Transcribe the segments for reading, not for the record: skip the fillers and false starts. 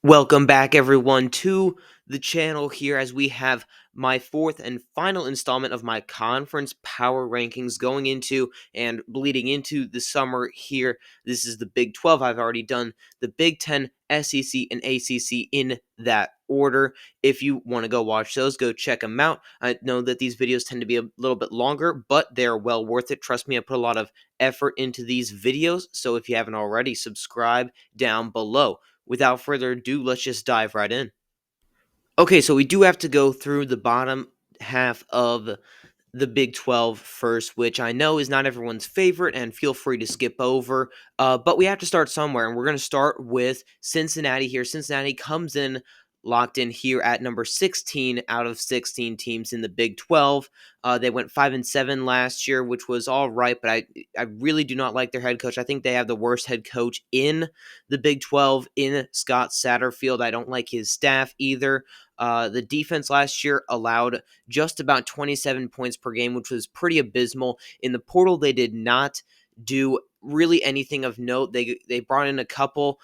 Welcome back, everyone, to the channel here as we have my fourth and final installment of my conference power rankings going into and bleeding into the summer here. This is the Big 12. I've already done the Big 10, SEC, and ACC in that order. If you want to go watch those, go check them out. I know that these videos tend to be a little bit longer, but they're well worth it. Trust me, I put a lot of effort into these videos. So if you haven't already, subscribe down below. Without further ado, let's just dive right in. Okay, so we do have to go through the bottom half of the Big 12 first, which I know is not everyone's favorite, and feel free to skip over. But we have to start somewhere, and we're going to start with Cincinnati here. Cincinnati comes in locked in here at number 16 out of 16 teams in the Big 12. They went 5-7 last year, which was all right, but I really do not like their head coach. I think they have the worst head coach in the Big 12 in Scott Satterfield. I don't like his staff either. The defense last year allowed just about 27 points per game, which was pretty abysmal. In the portal, they did not do really anything of note. They brought in a couple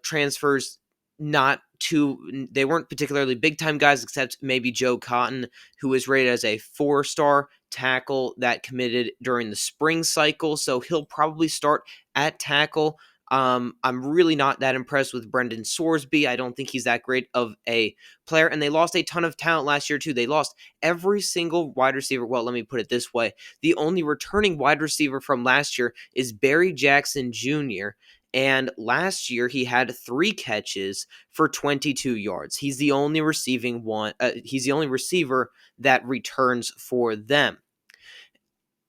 transfers, they weren't particularly big time guys, except maybe Joe Cotton, who was rated as a 4-star tackle that committed during the spring cycle. So he'll probably start at tackle. I'm really not that impressed with Brendan Sorsby. I don't think he's that great of a player, and they lost a ton of talent last year too. They lost every single wide receiver. Well, let me put it this way. The only returning wide receiver from last year is Barry Jackson Jr., and last year he had 3 catches for 22 yards. He's the only he's the only receiver that returns for them.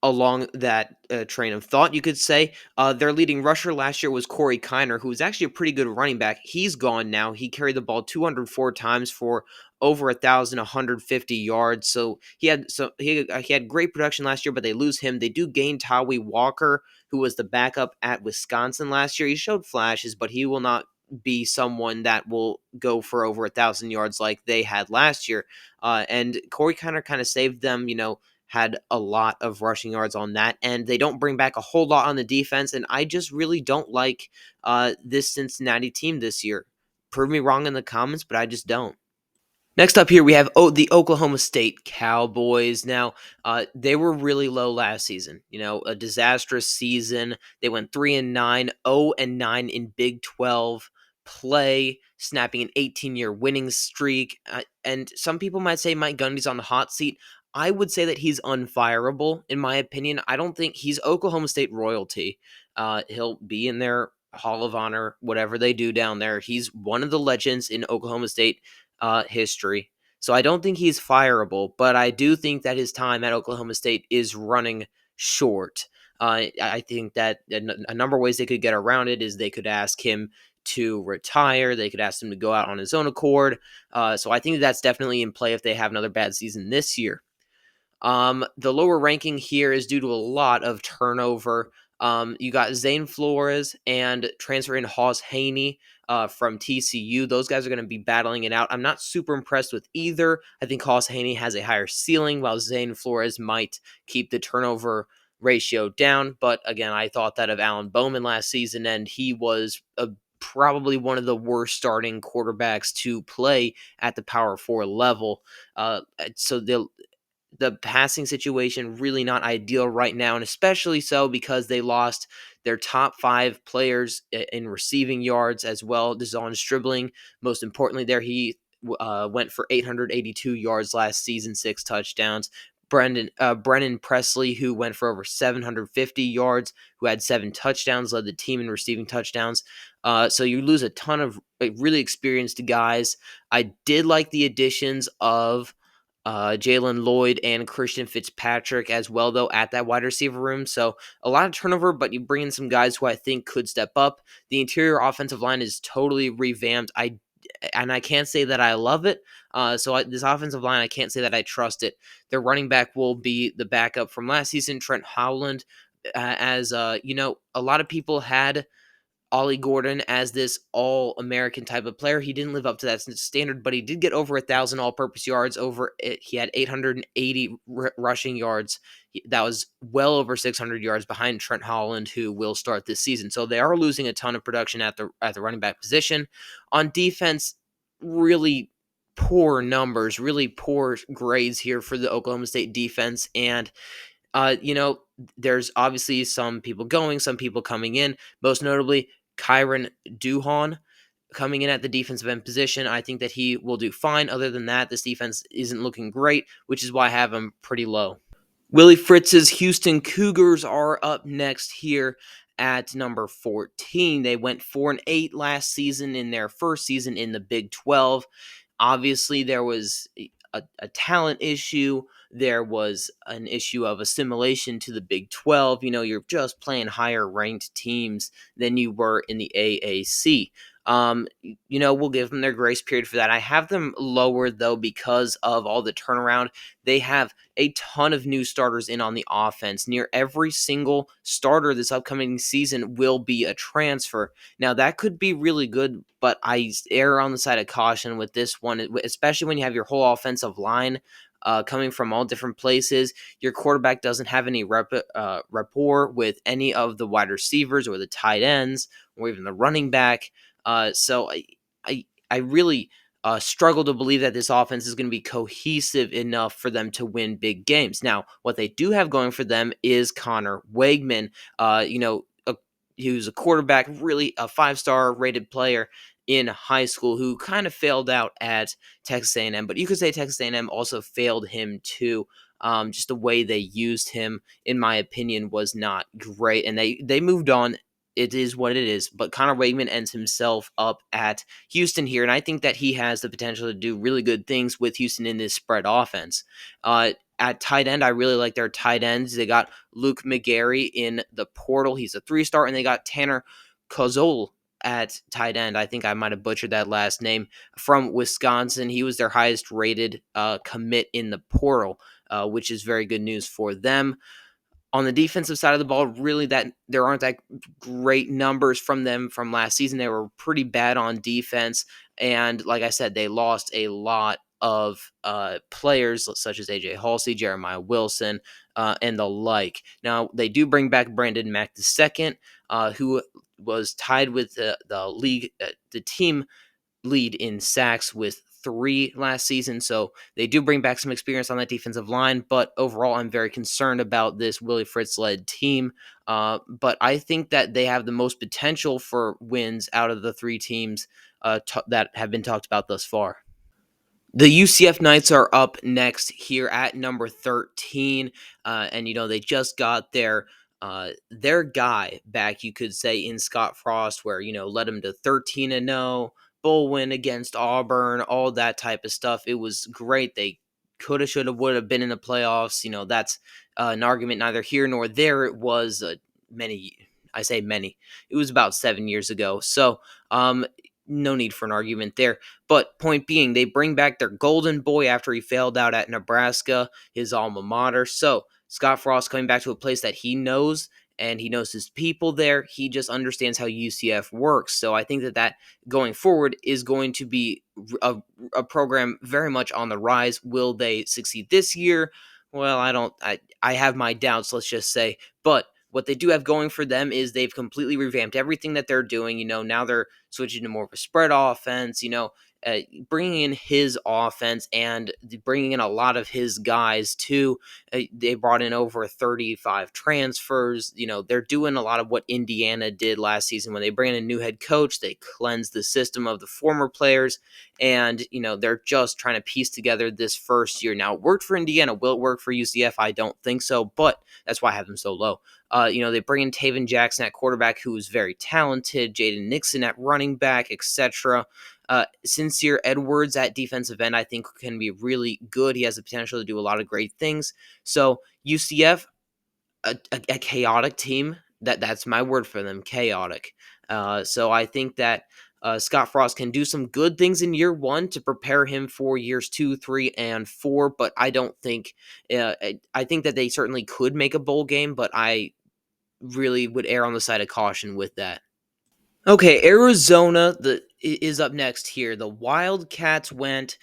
Along that train of thought, you could say their leading rusher last year was Corey Kiner, who was actually a pretty good running back. He's gone now. He carried the ball 204 times for over 1,150 yards. So he had great production last year, but they lose him. They do gain Tawi Walker, who was the backup at Wisconsin last year. He showed flashes, but he will not be someone that will go for over 1,000 yards like they had last year. And Corey Kiner kind of saved them, had a lot of rushing yards on that, and they don't bring back a whole lot on the defense, and I just really don't like this Cincinnati team this year. Prove me wrong in the comments, but I just don't. Next up here, we have the Oklahoma State Cowboys. Now, they were really low last season. A disastrous season. They went 3-9, 0-9 in Big 12 play, snapping an 18-year winning streak. And some people might say Mike Gundy's on the hot seat. I would say that he's unfireable, in my opinion. I don't think he's Oklahoma State royalty. He'll be in their Hall of Honor, whatever they do down there. He's one of the legends in Oklahoma State history. So I don't think he's fireable, but I do think that his time at Oklahoma State is running short. I think that a number of ways they could get around it is they could ask him to retire. They could ask him to go out on his own accord. So I think that's definitely in play if they have another bad season this year. The lower ranking here is due to a lot of turnover. You got Zane Flores and transfer in Hawes Haney from TCU. Those guys are going to be battling it out. I'm not super impressed with either. I think Hawes Haney has a higher ceiling, while Zane Flores might keep the turnover ratio down. But again, I thought that of Alan Bowman last season, and he was probably one of the worst starting quarterbacks to play at the Power 4 level. So the passing situation really not ideal right now, and especially so because they lost their top 5 players in receiving yards as well. Deshaun Stribling, most importantly, there he went for 882 yards last season, 6 touchdowns. Brennan Presley, who went for over 750 yards, who had 7 touchdowns, led the team in receiving touchdowns. So you lose a ton of really experienced guys. I did like the additions of Jalen Lloyd and Christian Fitzpatrick as well, though, at that wide receiver room. So a lot of turnover, but you bring in some guys who I think could step up. The interior offensive line is totally revamped. I can't say that I love it. This offensive line, I can't say that I trust it. Their running back will be the backup from last season, Trent Howland. A lot of people had Ollie Gordon as this all-American type of player. He didn't live up to that standard, but he did get over 1,000 all-purpose yards. He had 880 rushing yards That was well over 600 yards behind Trent Holland, who will start this season. So they are losing a ton of production at the running back position. On defense, really poor numbers, really poor grades here for the Oklahoma State defense. And there's obviously some people going, some people coming in. Most notably, Kyron Duhon coming in at the defensive end position. I think that he will do fine. Other than that, this defense isn't looking great, which is why I have him pretty low. Willie Fritz's Houston Cougars are up next here at number 14. They went 4-8 last season in their first season in the Big 12. Obviously, there was a talent issue. There was an issue of assimilation to the Big 12. You're just playing higher ranked teams than you were in the AAC. We'll give them their grace period for that. I have them lower, though, because of all the turnaround. They have a ton of new starters in on the offense. Near every single starter this upcoming season will be a transfer. Now, that could be really good, but I err on the side of caution with this one, especially when you have your whole offensive line coming from all different places. Your quarterback doesn't have any rapport with any of the wide receivers or the tight ends or even the running back. So I really struggle to believe that this offense is going to be cohesive enough for them to win big games. Now, what they do have going for them is Connor Wegman. He was a quarterback, really a 5-star rated player in high school who kind of failed out at Texas A&M, but you could say Texas A&M also failed him too. Just the way they used him, in my opinion, was not great, and they moved on. It is what it is. But Connor Wegman ends himself up at Houston here, and I think that he has the potential to do really good things with Houston in this spread offense. At tight end, I really like their tight ends. They got Luke McGarry in the portal. He's a 3-star, and they got Tanner Kozol at tight end. I think I might have butchered that last name, from Wisconsin. He was their highest rated commit in the portal, which is very good news for them. On the defensive side of the ball, really that there aren't that great numbers from them from last season. They were pretty bad on defense, and like I said, they lost a lot of players such as AJ Halsey, Jeremiah Wilson, and the like. Now they do bring back Brandon Mack II, who was tied with the league, the team lead in sacks with 3 last season. So they do bring back some experience on that defensive line. But overall, I'm very concerned about this Willie Fritz-led team. But I think that they have the most potential for wins out of the 3 teams that have been talked about thus far. The UCF Knights are up next here at number 13, and they just got their guy back, you could say, in Scott Frost, where led them to 13-0, bowl win against Auburn, all that type of stuff. It was great. They coulda, shoulda, woulda been in the playoffs. That's an argument neither here nor there. It was many. I say many. It was about 7 years ago. So no need for an argument there. But point being, they bring back their golden boy after he failed out at Nebraska, his alma mater. So Scott Frost coming back to a place that he knows, and he knows his people there. He just understands how UCF works. So I think that going forward is going to be a program very much on the rise. Will they succeed this year? Well, I have my doubts, let's just say. But what they do have going for them is they've completely revamped everything that they're doing. Now they're switching to more of a spread offense, bringing in his offense and bringing in a lot of his guys too. They brought in over 35 transfers. They're doing a lot of what Indiana did last season when they bring in a new head coach. They cleanse the system of the former players, and they're just trying to piece together this first year. Now, it worked for Indiana. Will it work for UCF? I don't think so, but that's why I have them so low. They bring in Taven Jackson at quarterback, who is very talented, Jaden Nixon at running back, etc. Sincere Edwards at defensive end, I think, can be really good. He has the potential to do a lot of great things. So UCF, a chaotic team. That's my word for them, chaotic. So I think that Scott Frost can do some good things in year 1 to prepare him for years 2, 3, and 4. But I don't think. I think that they certainly could make a bowl game, but I really would err on the side of caution with that. Okay, Arizona is up next here. The Wildcats went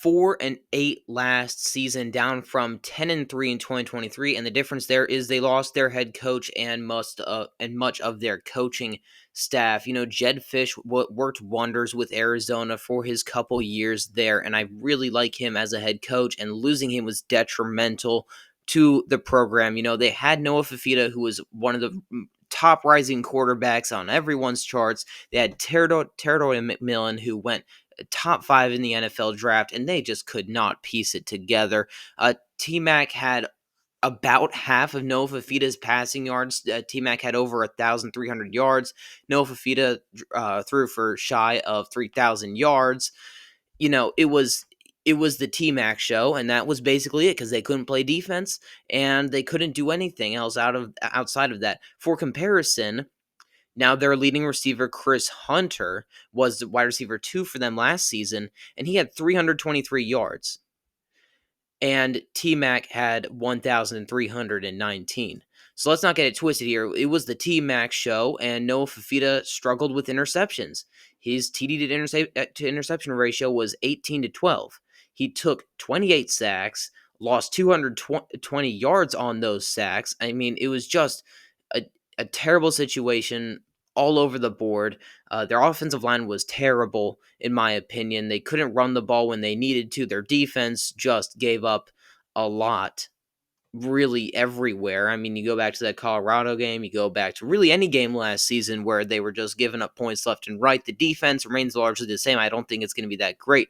4-8 last season, down from 10-3 in 2023, and the difference there is they lost their head coach and much of their coaching staff. Jed Fish worked wonders with Arizona for his couple years there, and I really like him as a head coach, and losing him was detrimental to the program. They had Noah Fafita, who was one of the top rising quarterbacks on everyone's charts. They had Terodoro McMillan, who went top 5 in the NFL draft, and they just could not piece it together. T-Mac had about half of Noah Fafita's passing yards. T-Mac had over 1,300 yards. Noah Fafita threw for shy of 3,000 yards. It was the T-Mac show, and that was basically it, because they couldn't play defense and they couldn't do anything else outside of that. For comparison, now their leading receiver, Chris Hunter, was the wide receiver 2 for them last season, and he had 323 yards. And T-Mac had 1,319. So let's not get it twisted here. It was the T-Mac show, and Noah Fafita struggled with interceptions. His TD to interception ratio was 18-12. He took 28 sacks, lost 220 yards on those sacks. I mean, it was just a terrible situation all over the board. Their offensive line was terrible, in my opinion. They couldn't run the ball when they needed to. Their defense just gave up a lot, really everywhere. I mean, you go back to that Colorado game, you go back to really any game last season where they were just giving up points left and right. The defense remains largely the same. I don't think it's going to be that great.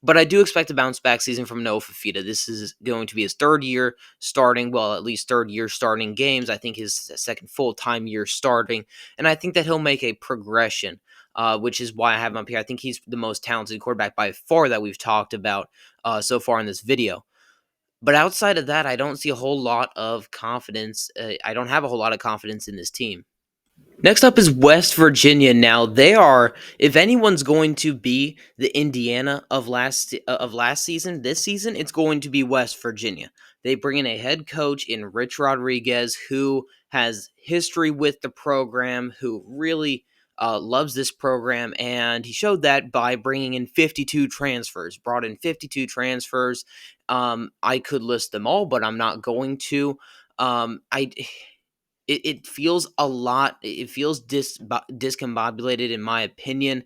But I do expect a bounce back season from Noah Fafita. This is going to be his third year starting, well, at least third year starting games. I think his second full-time year starting. And I think that he'll make a progression, which is why I have him up here. I think he's the most talented quarterback by far that we've talked about so far in this video. But outside of that, I don't see a whole lot of confidence. I don't have a whole lot of confidence in this team. Next up is West Virginia. Now they are, if anyone's going to be the Indiana of last season, this season it's going to be West Virginia. They bring in a head coach in Rich Rodriguez, who has history with the program, who really loves this program, and he showed that by bringing in 52 transfers. Brought in 52 transfers. I could list them all, but I'm not going to. It feels a lot. It feels discombobulated, in my opinion.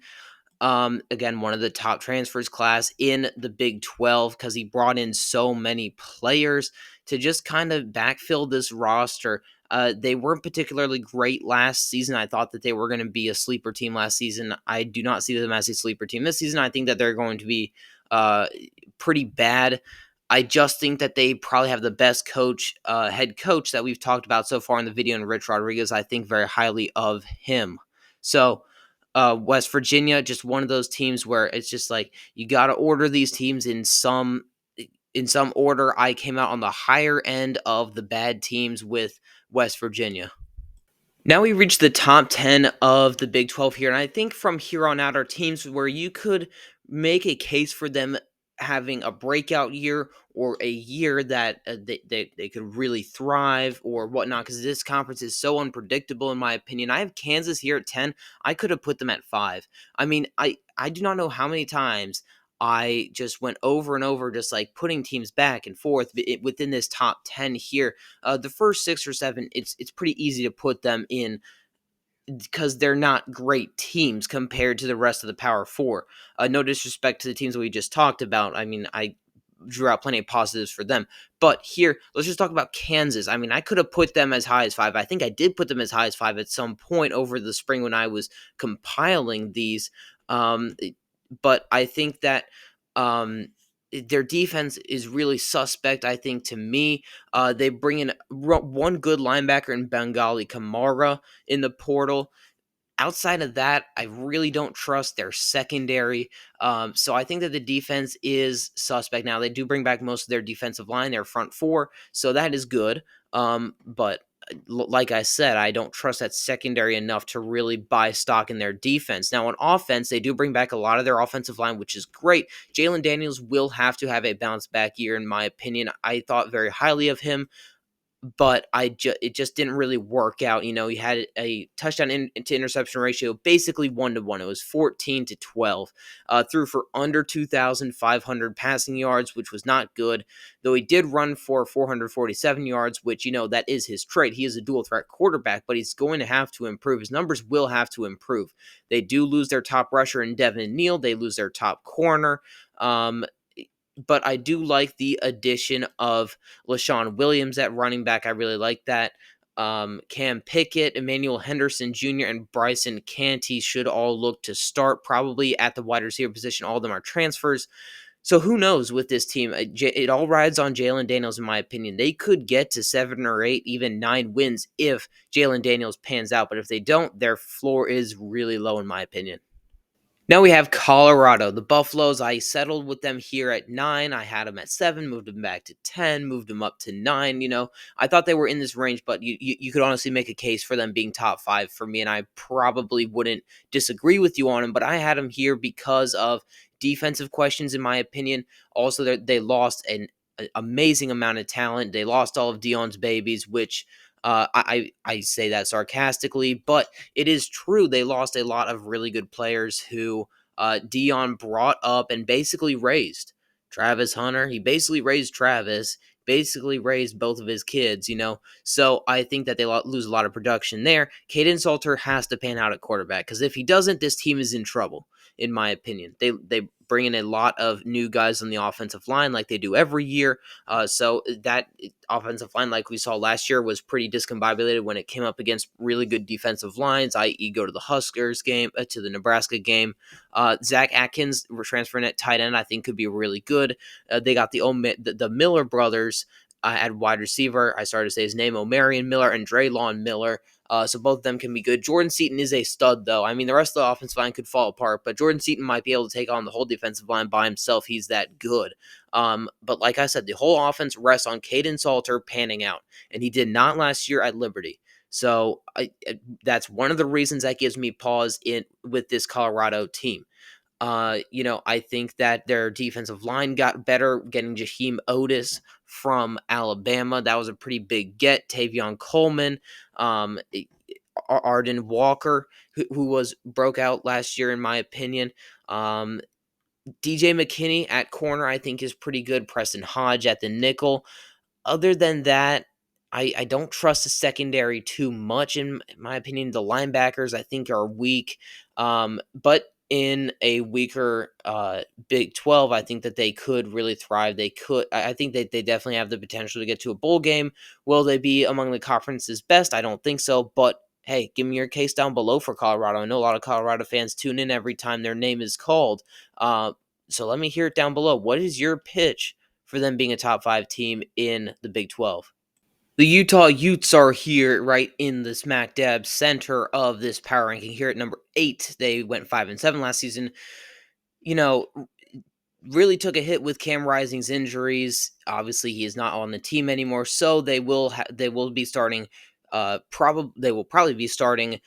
Again, one of the top transfers class in the Big 12, because he brought in so many players to just kind of backfill this roster. They weren't particularly great last season. I thought that they were going to be a sleeper team last season. I do not see them as a sleeper team this season. I think that they're going to be pretty bad. I just think that they probably have the best head coach that we've talked about so far in the video, and Rich Rodriguez. I think very highly of him. So West Virginia, just one of those teams where it's just like you got to order these teams in some order. I came out on the higher end of the bad teams with West Virginia. Now we reach the top 10 of the Big 12 here, and I think from here on out are teams where you could make a case for them having a breakout year, or a year that they could really thrive or whatnot, because this conference is so unpredictable, in my opinion. I have Kansas here at 10. I could have put them at 5. I mean, I do not know how many times I just went over and over, just like putting teams back and forth within this top 10 here. The first 6 or 7, it's pretty easy to put them in, because they're not great teams compared to the rest of the Power Four. No disrespect to the teams that we just talked about. I mean, I drew out plenty of positives for them. But here, let's just talk about Kansas. I mean, I could have put them as high as 5. I think I did put them as high as 5 at some point over the spring when I was compiling these. But I think that their defense is really suspect, I think, to me. They bring in one good linebacker in Bengali Kamara in the portal. Outside of that, I really don't trust their secondary. So I think that the defense is suspect. Now, they do bring back most of their defensive line, their front 4, so that is good. But like I said, I don't trust that secondary enough to really buy stock in their defense. Now, on offense, they do bring back a lot of their offensive line, which is great. Jalen Daniels will have to have a bounce back year, in my opinion. I thought very highly of him, but it just didn't really work out. He had a touchdown to interception ratio basically 1-to-1. It was 14-12. Threw for under 2,500 passing yards, which was not good. Though he did run for 447 yards, which that is his trait. He is a dual threat quarterback, but he's going to have to improve. His numbers will have to improve. They do lose their top rusher in Devin Neal. They lose their top corner. But I do like the addition of LaShawn Williams at running back. I really like that. Cam Pickett, Emmanuel Henderson Jr., and Bryson Canty should all look to start probably at the wide receiver position. All of them are transfers. So who knows with this team? It all rides on Jalen Daniels, in my opinion. They could get to 7 or 8, even 9 wins if Jalen Daniels pans out. But if they don't, their floor is really low, in my opinion. Now we have Colorado. The Buffaloes, I settled with them here at 9. I had them at 7, moved them back to 10, moved them up to 9. I thought they were in this range, but you could honestly make a case for them being top 5 for me, and I probably wouldn't disagree with you on them, but I had them here because of defensive questions, in my opinion. Also, they lost an amazing amount of talent. They lost all of Dion's babies, which I say that sarcastically, but it is true. They lost a lot of really good players who Dion brought up and basically raised. Travis Hunter, he basically raised Travis, basically raised both of his kids. So I think that they lose a lot of production there. Caden Salter has to pan out at quarterback because if he doesn't, this team is in trouble, in my opinion. They bring in a lot of new guys on the offensive line like they do every year. So that offensive line, like we saw last year, was pretty discombobulated when it came up against really good defensive lines, i.e. go to the Huskers game, to the Nebraska game. Zach Atkins, transferring at tight end, I think could be really good. They got the Miller brothers at wide receiver. I started to say his name, Omarion Miller and Draylon Miller. So both of them can be good. Jordan Seaton is a stud, though. I mean, the rest of the offensive line could fall apart, but Jordan Seaton might be able to take on the whole defensive line by himself. He's that good. But like I said, the whole offense rests on Caden Salter panning out, and he did not last year at Liberty. So that's one of the reasons that gives me pause with this Colorado team. I think that their defensive line got better, getting Jaheim Otis from Alabama. That was a pretty big get. Tavion Coleman, Arden Walker, who broke out last year, in my opinion. DJ McKinney at corner, I think, is pretty good. Preston Hodge at the nickel. Other than that, I don't trust the secondary too much, in my opinion. The linebackers, I think, are weak. But in a weaker Big 12, I think that they could really thrive. I think that they definitely have the potential to get to a bowl game. Will they be among the conference's best? I don't think so, but hey, give me your case down below for Colorado. I know a lot of Colorado fans tune in every time their name is called. So let me hear it down below. What is your pitch for them being a top 5 team in the Big 12? The Utah Utes are here right in the smack dab center of this power ranking here at number 8. They went 5-7 last season. Really took a hit with Cam Rising's injuries. Obviously, he is not on the team anymore, so they will be starting probably be starting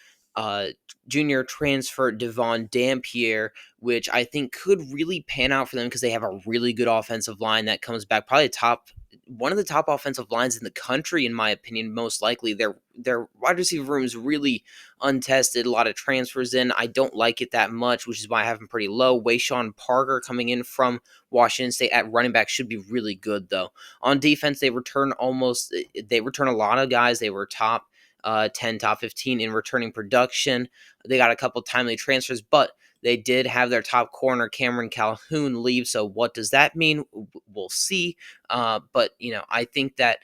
junior transfer Devon Dampier, which I think could really pan out for them because they have a really good offensive line that comes back, probably one of the top offensive lines in the country, in my opinion, most likely. Their wide receiver room is really untested, a lot of transfers in. I don't like it that much, which is why I have them pretty low. Wayshawn Parker coming in from Washington State at running back should be really good, though. On defense, they return a lot of guys. They were top 10, top 15 in returning production. They got a couple timely transfers, but they did have their top corner, Cameron Calhoun, leave. So what does that mean? We'll see. But I think that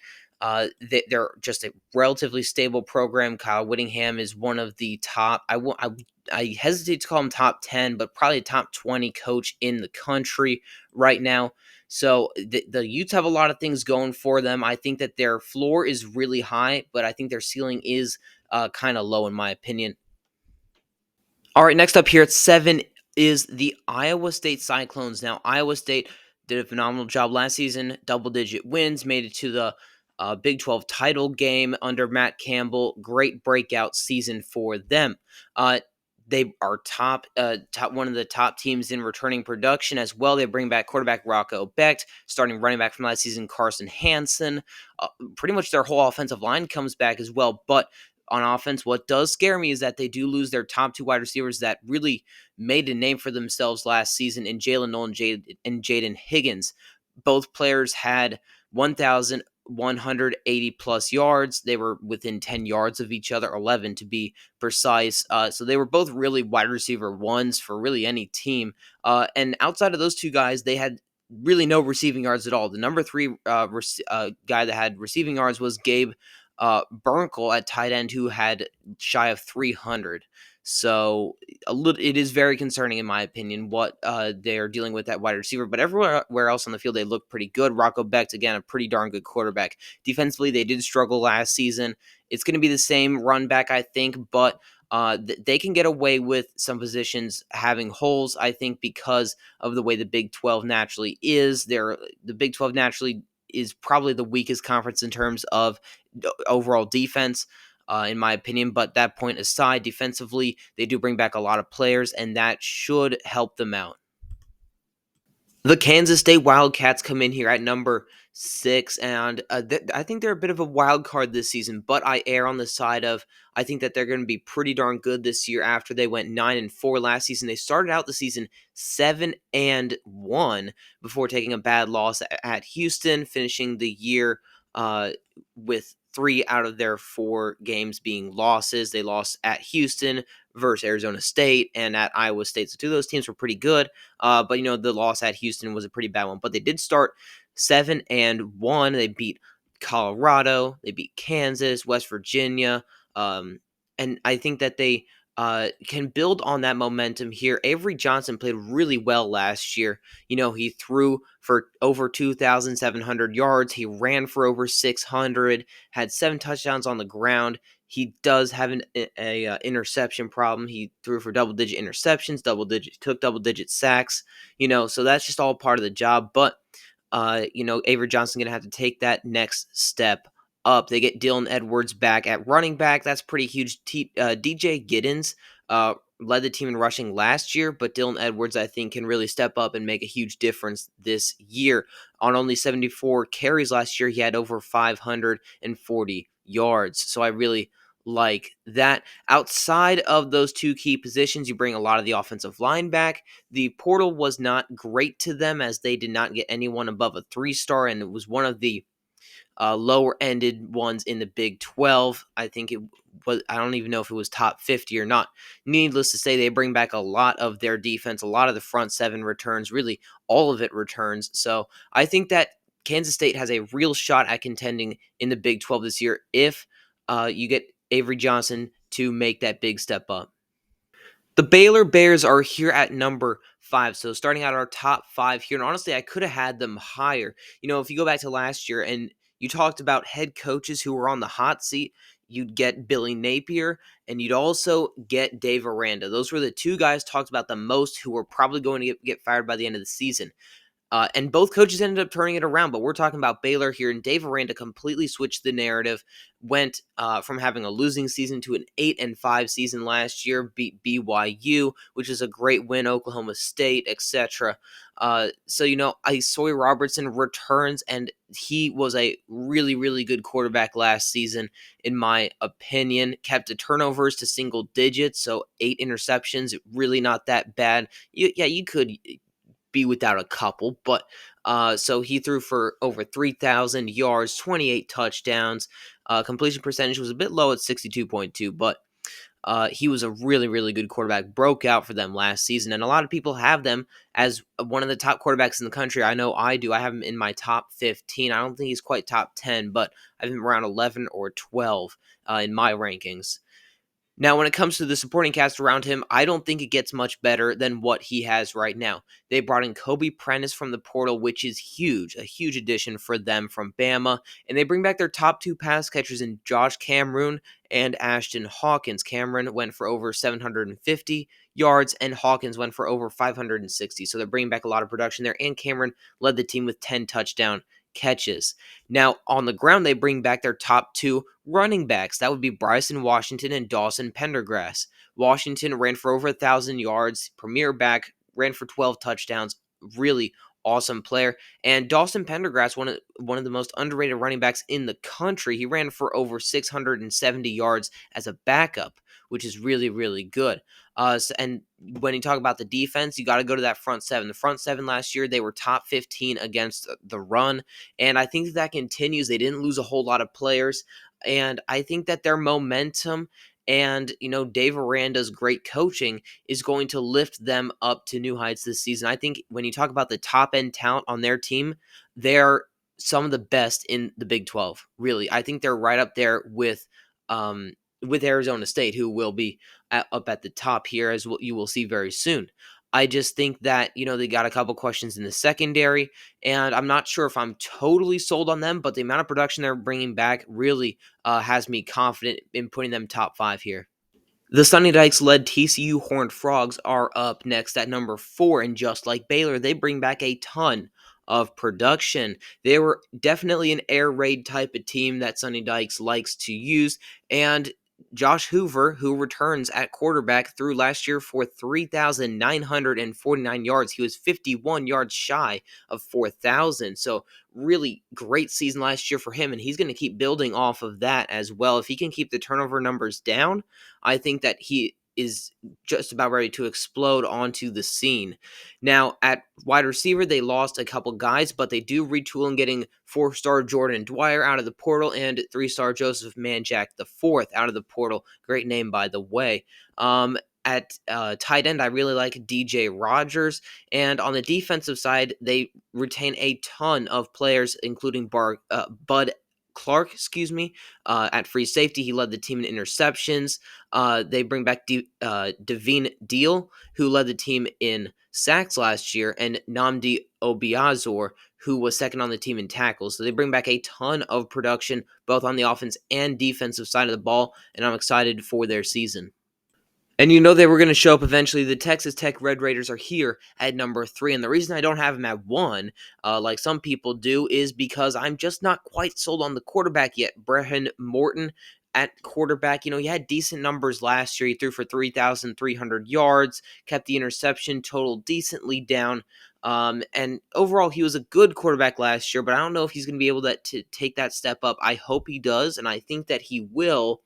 they're just a relatively stable program. Kyle Whittingham is one of the top. I hesitate to call him top 10, but probably top 20 coach in the country right now. So the Utes have a lot of things going for them. I think that their floor is really high, but I think their ceiling is kind of low, in my opinion. All right, next up here at 7 is the Iowa State Cyclones. Now, Iowa State did a phenomenal job last season, double-digit wins, made it to the Big 12 title game under Matt Campbell. Great breakout season for them. They are top one of the top teams in returning production as well. They bring back quarterback Rocco Becht, starting running back from last season Carson Hansen. Pretty much their whole offensive line comes back as well. But on offense, what does scare me is that they do lose their top two wide receivers that really made a name for themselves last season in Jalen Noel and Jaden Higgins. Both players had 1,180 plus yards. They were within 10 yards of each other, 11 to be precise. So they were both really wide receiver ones for really any team. And outside of those two guys, they had really no receiving yards at all. The number three guy that had receiving yards was Gabe Burnkel at tight end, who had shy of 300. So it is very concerning, in my opinion, what they're dealing with at wide receiver. But everywhere else on the field, they look pretty good. Rocco Becht, again, a pretty darn good quarterback. Defensively, they did struggle last season. It's going to be the same run back, I think, but they can get away with some positions having holes, I think, because of the way the Big 12 naturally is. The Big 12 naturally is probably the weakest conference in terms of overall defense, in my opinion. But that point aside, defensively, they do bring back a lot of players, and that should help them out. The Kansas State Wildcats come in here at number 6, and I think they're a bit of a wild card this season, but I err on the side of I think that they're going to be pretty darn good this year after they went 9-4 last season. They started out the season 7-1 before taking a bad loss at Houston, finishing the year with 3 out of their 4 games being losses. They lost at Houston versus Arizona State and at Iowa State. So two of those teams were pretty good. But the loss at Houston was a pretty bad one. But they did start 7-1. They beat Colorado, they beat Kansas, West Virginia, and I think that they can build on that momentum here. Avery Johnson played really well last year. He threw for over 2,700 yards. He ran for over 600, had 7 touchdowns on the ground. He does have an interception problem. He threw for double-digit interceptions, took double-digit sacks. So that's just all part of the job. But Avery Johnson going to have to take that next step up. They get Dylan Edwards back at running back. That's pretty huge. DJ Giddens led the team in rushing last year, but Dylan Edwards, I think, can really step up and make a huge difference this year. On only 74 carries last year, he had over 540 yards. So I really like that. Outside of those two key positions, you bring a lot of the offensive line back. The portal was not great to them as they did not get anyone above a 3-star, and it was one of the lower-ended ones in the Big 12. I think it was, I don't even know if it was top 50 or not. Needless to say, they bring back a lot of their defense, a lot of the front 7 returns, really all of it returns. So I think that Kansas State has a real shot at contending in the Big 12 this year if you get Avery Johnson to make that big step up. The Baylor Bears are here at number 5. So starting out our top 5 here, and honestly, I could have had them higher. If you go back to last year and you talked about head coaches who were on the hot seat, you'd get Billy Napier and you'd also get Dave Aranda. Those were the two guys talked about the most who were probably going to get fired by the end of the season. And both coaches ended up turning it around, but we're talking about Baylor here, and Dave Aranda completely switched the narrative, went from having a losing season to an 8-5 season last year, beat BYU, which is a great win, Oklahoma State, etc. Isaiah Robertson returns, and he was a really, really good quarterback last season, in my opinion. Kept the turnovers to single digits, so 8 interceptions, really not that bad. You could be without a couple, but so he threw for over 3,000 yards, 28 touchdowns. Completion percentage was a bit low at 62.2, but he was a really, really good quarterback, broke out for them last season, and a lot of people have them as one of the top quarterbacks in the country. I know I do. I have him in my top 15. I don't think he's quite top 10, but I have him around 11 or 12 in my rankings. Now, when it comes to the supporting cast around him, I don't think it gets much better than what he has right now. They brought in Kobe Prentice from the portal, which is huge, a huge addition for them from Bama, and they bring back their top 2 pass catchers in Josh Cameron and Ashton Hawkins. Cameron went for over 750 yards, and Hawkins went for over 560, so they're bringing back a lot of production there, and Cameron led the team with 10 touchdown catches. Now, on the ground, they bring back their top 2 running backs. That would be Bryson Washington and Dawson Pendergrass. Washington ran for over 1,000 yards. Premier back, ran for 12 touchdowns. Really awesome player. And Dawson Pendergrass, one of the most underrated running backs in the country, he ran for over 670 yards as a backup, which is really, really good. And when you talk about the defense, you got to go to that front seven. The front seven last year, they were top 15 against the run, and I think that continues. They didn't lose a whole lot of players, and I think that their momentum and Dave Aranda's great coaching is going to lift them up to new heights this season. I think when you talk about the top end talent on their team, they're some of the best in the Big 12. Really, I think they're right up there with Arizona State, who will be up at the top here, as you will see very soon. I just think that they got a couple questions in the secondary, and I'm not sure if I'm totally sold on them, but the amount of production they're bringing back really has me confident in putting them top 5 here. The Sonny Dykes led TCU Horned Frogs are up next at number 4, and just like Baylor, they bring back a ton of production. They were definitely an air raid type of team that Sonny Dykes likes to use, and Josh Hoover, who returns at quarterback, threw last year for 3,949 yards. He was 51 yards shy of 4,000. So really great season last year for him, and he's going to keep building off of that as well. If he can keep the turnover numbers down, I think that he is just about ready to explode onto the scene. Now, at wide receiver, they lost a couple guys, but they do retool in getting 4-star Jordan Dwyer out of the portal and 3-star Joseph Manjack IV out of the portal. Great name, by the way. At tight end, I really like DJ Rogers. And on the defensive side, they retain a ton of players, including Bud Clark, at free safety. He led the team in interceptions. They bring back Devine Deal, who led the team in sacks last year, and Namdi Obiazor, who was second on the team in tackles. So they bring back a ton of production, both on the offense and defensive side of the ball, and I'm excited for their season. And they were going to show up eventually. The Texas Tech Red Raiders are here at number 3. And the reason I don't have them at 1, like some people do, is because I'm just not quite sold on the quarterback yet. Brehen Morton at quarterback, he had decent numbers last year. He threw for 3,300 yards, kept the interception total decently down. And overall, he was a good quarterback last year, but I don't know if he's going to be able to take that step up. I hope he does, and I think that he will.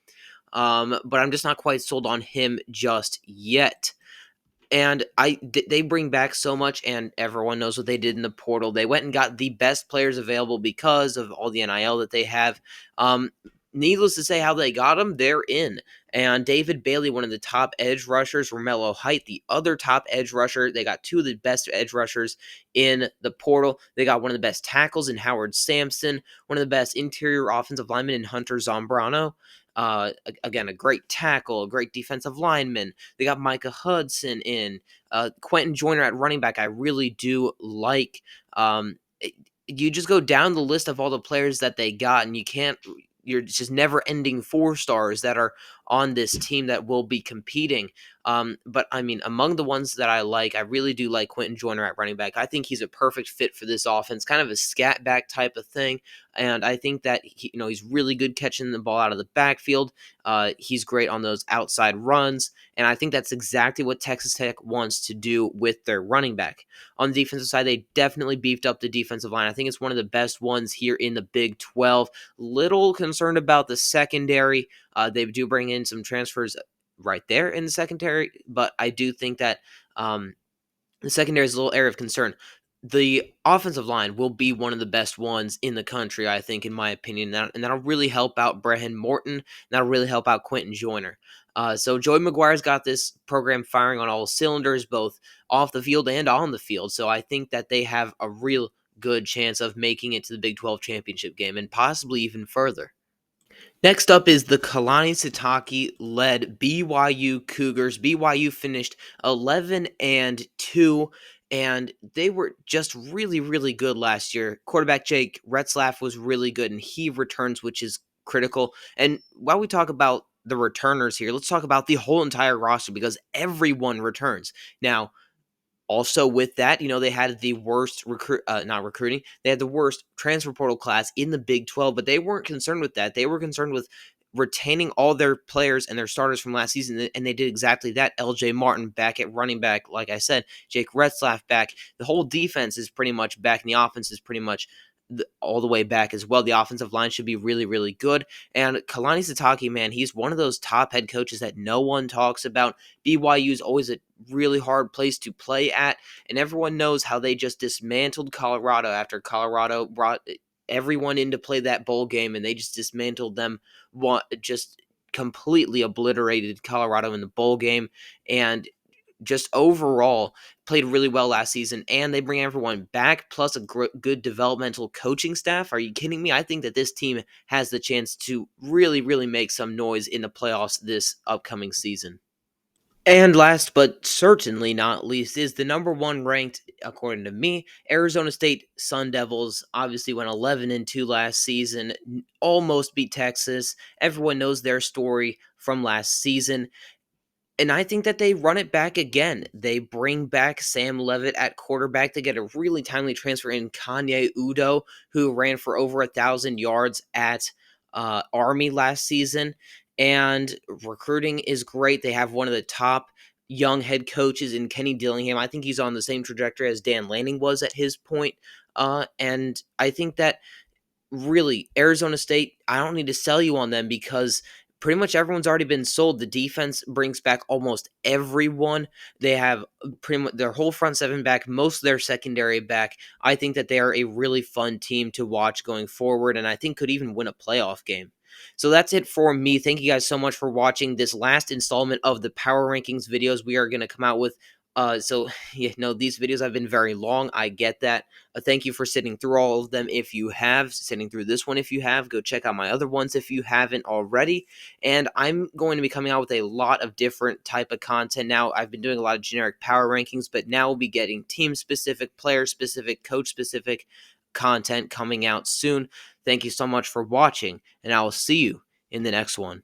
But I'm just not quite sold on him just yet. And they bring back so much, and everyone knows what they did in the portal. They went and got the best players available because of all the NIL that they have. Needless to say how they got them, they're in. And David Bailey, one of the top edge rushers, Romello Height, the other top edge rusher. They got 2 of the best edge rushers in the portal. They got one of the best tackles in Howard Sampson, one of the best interior offensive linemen in Hunter Zambrano. Again, a great tackle, a great defensive lineman. They got Micah Hudson in. Quentin Joyner at running back, I really do like. You just go down the list of all the players that they got, and you're just never ending 4 stars that are on this team that will be competing. But I mean, among the ones that I like, I really do like Quentin Joyner at running back. I think he's a perfect fit for this offense, kind of a scat back type of thing. And I think that he's really good catching the ball out of the backfield. He's great on those outside runs. And I think that's exactly what Texas Tech wants to do with their running back. On the defensive side, they definitely beefed up the defensive line. I think it's one of the best ones here in the Big 12. Little concerned about the secondary. They do bring in some transfers right there in the secondary, but I do think that the secondary is a little area of concern. The offensive line will be one of the best ones in the country, I think, in my opinion, and that'll really help out Brehen Morton, and that'll really help out Quentin Joyner. So Joey McGuire's got this program firing on all cylinders, both off the field and on the field. So I think that they have a real good chance of making it to the Big 12 championship game and possibly even further. Next up is the Kalani Sitake led BYU Cougars. BYU finished 11-2, and they were just really, really good last year. Quarterback Jake Retzlaff was really good, and he returns, which is critical. And while we talk about the returners here, let's talk about the whole entire roster because everyone returns. Now, also with that, they had the worst not recruiting. They had the worst transfer portal class in the Big 12, but they weren't concerned with that. They were concerned with retaining all their players and their starters from last season, and they did exactly that. LJ Martin back at running back, like I said, Jake Retzlaff back. The whole defense is pretty much back, and the offense is pretty much all the way back as well. The offensive line should be really, really good. And Kalani Sitake, man, he's one of those top head coaches that no one talks about. BYU is always a really hard place to play at, and everyone knows how they just dismantled Colorado after Colorado brought everyone in to play that bowl game, and they just dismantled them, just completely obliterated Colorado in the bowl game, and just overall played really well last season. And they bring everyone back, plus a good developmental coaching staff. Are you kidding me? I think that this team has the chance to really, really make some noise in the playoffs this upcoming season. And last but certainly not least is the number one ranked, according to me, Arizona State Sun Devils. Obviously went 11-2 last season, almost beat Texas. Everyone knows their story from last season. And I think that they run it back again. They bring back Sam Levitt at quarterback. They get a really timely transfer in Kanye Udo, who ran for over 1,000 yards at Army last season. And recruiting is great. They have one of the top young head coaches in Kenny Dillingham. I think he's on the same trajectory as Dan Lanning was at his point. And I think that really, Arizona State, I don't need to sell you on them because pretty much everyone's already been sold. The defense brings back almost everyone. They have pretty much their whole front seven back, most of their secondary back. I think that they are a really fun team to watch going forward, and I think could even win a playoff game. So that's it for me. Thank you guys so much for watching this last installment of the Power Rankings videos we are going to come out with. These videos have been very long. I get that. Thank you for sitting through all of them. If you have, sitting through this one, if you have, go check out my other ones if you haven't already. And I'm going to be coming out with a lot of different type of content now. I've been doing a lot of generic power rankings, but now we'll be getting team-specific, player-specific, coach-specific content coming out soon. Thank you so much for watching, and I will see you in the next one.